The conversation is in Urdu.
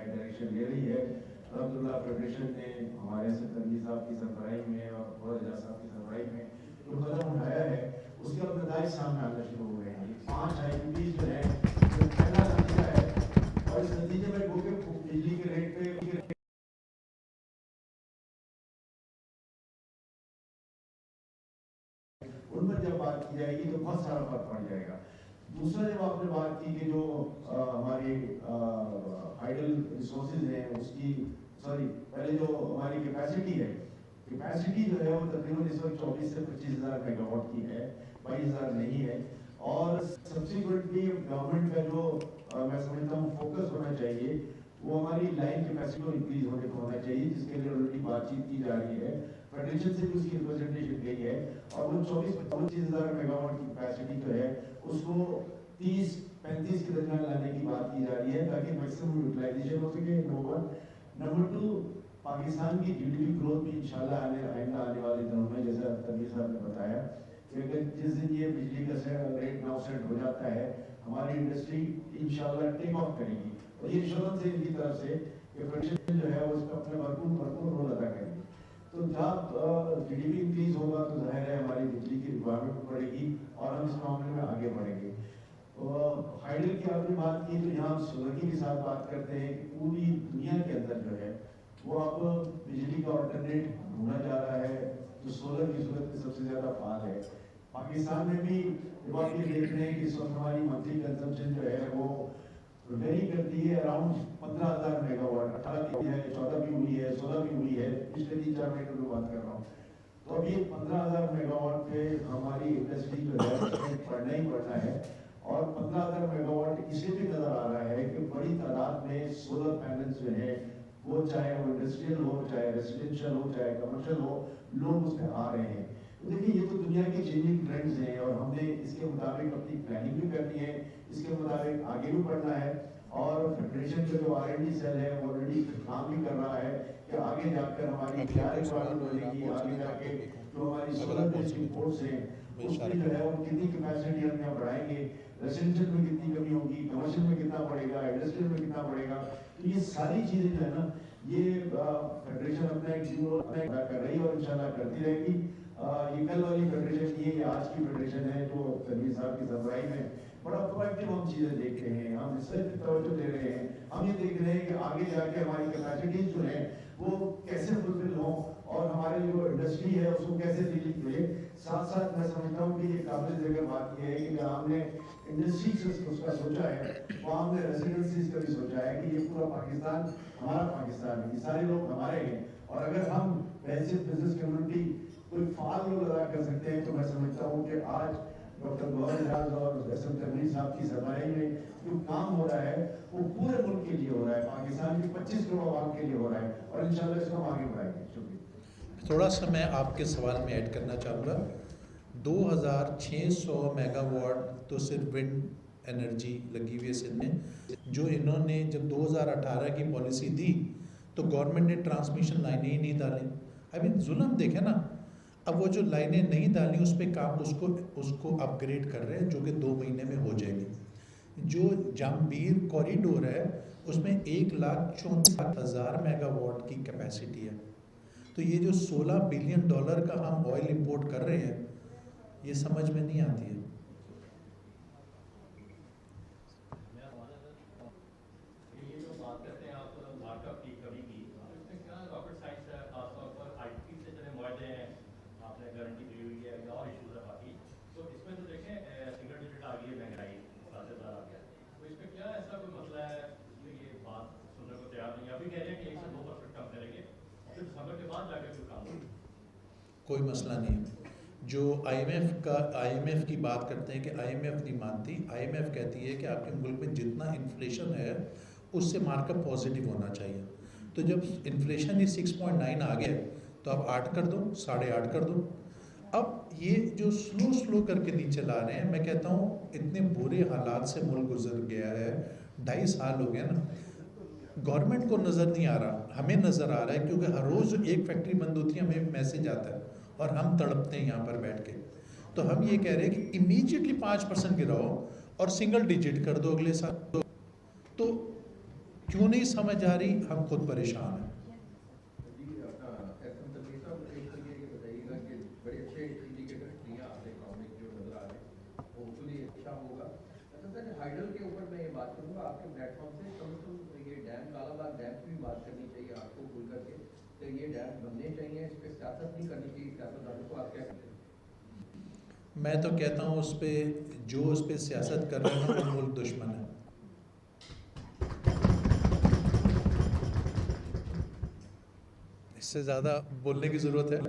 ڈائریکشن لے رہی ہے. الحمدللہ فیڈریشن نے ہمارے تنویر صاحب کی سربراہی میں اور فواد اجاز صاحب کی سربراہی میں جو قدم اٹھایا ہے اس کے اب نتائج سامنے آنا شروع ہو گئے ہیں. 5 IPPs جو ہیں جو پہلا نتیجہ ہے اور اس نتیجے میں گو کہ بجلی کے ریٹ پہ ان پر جب بات کی جائے گی تو بہت سارا فرق پڑ جائے گا. دوسرا جب آپ نے بات کی کہ جو ہماری آئیڈل ریسورسز ہیں اس کی پہلے جو ہماری کیپیسٹی ہے جو ہے وہ تقریباً اس وقت 24 سے 25,000 میگا واٹ کی ہے, 22,000 نہیں ہے. اور سبسیکوئنٹلی گورنمنٹ کا جو میں سمجھتا ہوں فوکس ہونا چاہیے وہ ہماری لائن کیپیسٹی کو انکریز ہونے کو ہونا چاہیے, جس کے لیے آلریڈی بات چیت کی جا رہی ہے. فیڈریشن سے بھی اس کی ریپرزنٹیشن گئی ہے اور وہ 24-25,000 میگا واٹ کی کیپیسٹی جو ہے اس کو 30-35 کے درمیان لانے کی بات کی جا رہی ہے تاکہ میکسیمم یوٹیلائزیشن ہو سکے. نمبر 1. نمبر 2, پاکستان کی GDP گروتھ بھی انشاءاللہ آئندہ آنے والے دنوں میں جیسا تنویر صاحب نے بتایا کہ اگر جس دن یہ بجلی کا ریٹ 9 سینٹ ہو جاتا ہے ہماری انڈسٹری انشاءاللہ ٹیک آف کرے گی اور یہ انشورنس ہے ان کی طرف سے کہ فیڈریشن جو ہے وہ اس کا اپنا بھرپور رول ادا کرے گی. تو جب GDP انکریز ہوگا تو ظاہر ہے ہماری بجلی کی ریکوائرمنٹ بڑھے گی اور ہم اس معاملے میں آگے بڑھیں گے. ہائیڈل کی آپ نے بات کی تو یہاں سولر کی بھی ساتھ بات کرتے ہیں کہ پوری دنیا کے اندر جو ہے وہ اب بجلی کا آلٹرنیٹ ڈھونڈا جا رہا ہے جو سولر کی صورت میں سب سے زیادہ فعال ہے. پاکستان میں بھی جب آپ یہ دیکھ رہے ہیں کہ اس وقت ہماری منتھلی کنزمپشن جو ہے وہ ویری کرتی ہے اراؤنڈ 15,000 میگا واٹ. 18 بھی ہے, 14 بھی ہوئی ہے, 16 بھی ہوئی ہے, پچھلے 3-4 مہینوں میں بات کر رہا ہوں. تو اب یہ 15,000 میگا واٹ پہ ہماری انڈسٹری جو ہے اس میں پڑھنا ہی پڑنا ہے. اور 15,000 میگا واٹ اس لیے بھی نظر آ رہا ہے کہ بڑی تعداد میں سولر پینلز جو ہیں وہ چاہے وہ انڈسٹریل ہو, چاہے ریزیڈینشیل ہو, چاہے کمرشل ہو, لوگ اس میں آ رہے ہیں. دیکھیے یہ تو دنیا کی چینجنگ ٹرینڈز ہیں اور ہم نے اس کے مطابق اپنی پلاننگ بھی کرنی ہے, اس کے مطابق آگے بھی بڑھنا ہے. اور فیڈریشن کا جو R&D سیل ہے وہ آلریڈی کام بھی کر رہا ہے کہ آگے جا کر ہماری کیا ریکوائرمنٹ بنے گی, آگے جا کے جو ہماری سولر بیسڈ امپورٹس ہیں اس میں جو ہے وہ کتنی کیپیسٹی ہم یہاں بڑھائیں گے, ریزیڈینشیل میں کتنی کمی ہوگی, کمرشل میں کتنا پڑے گا, انڈسٹریل میں کتنا پڑے گا. تو یہ ساری چیزیں جو ہے نا یہ فیڈریشن اپنا ایک رول ادا کر رہی ہے اور انشاءاللہ کرتی رہے گی. یہ کل والی فیڈریشن نہیں ہے, یہ آج کی فیڈریشن ہے جو تنویر صاحب کی سربراہی میں بڑا پروایکٹیو ہم چیزیں دیکھ رہے ہیں, ہم اس سے توجہ دے رہے ہیں. ہم یہ دیکھ رہے ہیں کہ آگے جا کے ہماری کیپیسٹیز جو ہیں وہ کیسے فلفل ہوں اور ہمارے جو انڈسٹری ہے اس کو کیسے ریلیف ملے. ساتھ ساتھ میں سمجھتا ہوں کہ یہ قابل ذکر بات یہ ہے کہ ہم نے انڈسٹری سے اس کا سوچا ہے, وہاں ہم نے ریزیڈنسیز کا بھی سوچا ہے کہ یہ پورا پاکستان ہمارا پاکستان ہے, یہ سارے لوگ ہمارے ہیں. اور اگر ہم بحیثیت بزنس کمیونٹی کوئی فعال رول ادا کر سکتے ہیں تو میں سمجھتا ہوں کہ آج ڈاکٹر گوہر اجاز اور تنویر صاحب کی سربراہی میں جو کام ہو رہا ہے وہ پورے ملک کے لیے ہو رہا ہے, پاکستان کی 25 کروڑ عوام کے لیے ہو رہا ہے اور انشاءاللہ اس کو ہم آگے بڑھائیں گے. شکریہ. تھوڑا سا میں آپ کے سوال میں ایڈ کرنا چاہوں گا. 2,600 میگا واٹ تو صرف ونڈ انرجی لگی ہوئی ہے سندھ میں, جو انہوں نے جب 2018 کی پالیسی دی تو گورنمنٹ نے ٹرانسمیشن لائنیں ہی نہیں ڈالیں. ظلم دیکھیں نا, اب وہ جو لائنیں نہیں ڈالی اس پہ کام اس کو اپ گریڈ کر رہے ہیں جو کہ 2 مہینے میں ہو جائے گی. جو جامبیر کوریڈور ہے اس میں 1,34,000 میگا واٹ کی کیپیسٹی ہے. تو یہ جو $16 بلین کا ہم آئل امپورٹ کر رہے ہیں یہ سمجھ میں نہیں آتی ہے. کوئی مسئلہ نہیں. جو IMF کی بات کرتے ہیں کہ IMF نہیں مانتی. IMF کہتی ہے کہ آپ کے ملک میں جتنا انفلیشن ہے اس سے مارک اپ پازیٹیو ہونا چاہیے. تو جب انفلیشن ہی 6.9 آ گیا تو آپ 8 کر دو, 8.5 کر دو. اب یہ جو سلو کر کے نیچے لا رہے ہیں, میں کہتا ہوں اتنے برے حالات سے ملک گزر گیا ہے, 2.5 سال ہو گیا نا. گورنمنٹ کو نظر نہیں آ رہا, ہمیں نظر آ رہا ہے کیونکہ ہر روز ایک فیکٹری بند ہوتی ہے ہمیں میسج آتا ہے اور ہم تڑپتے ہیں یہاں پر بیٹھ کے. تو ہم یہ کہہ رہے ہیں کہ امیجیٹلی 5% گراؤ اور سنگل ڈیجٹ کر دو اگلے سال. تو کیوں نہیں سمجھ آ رہی؟ ہم خود پریشان ہیں. جی اپنا ایسم تنویر صاحب ایک تو یہ بتائیے گا کہ بڑے اچھے انڈیکیٹر دیا آپ نے اکانومک جو نظر آ رہے ہیں ہوپفلی اچھا ہوگا. اچھا سر ہائیڈل کے اوپر میں یہ بات کروں گا آپ کے پلیٹ فارم سے کم از کم یہ ڈیم کالا باغ ڈیم کی بھی بات کرنی چاہیے آپ کو کھل کر کے کہ یہ ڈیم بننے چاہیے, اس پہ سیاست نہیں کرنی چاہیے سیاستدانوں کو, آپ کیا کہتے ہیں؟ میں تو کہتا ہوں اس پہ جو اس پہ سیاست کر رہے ہیں وہ ملک دشمن ہے. اس سے زیادہ بولنے کی ضرورت ہے؟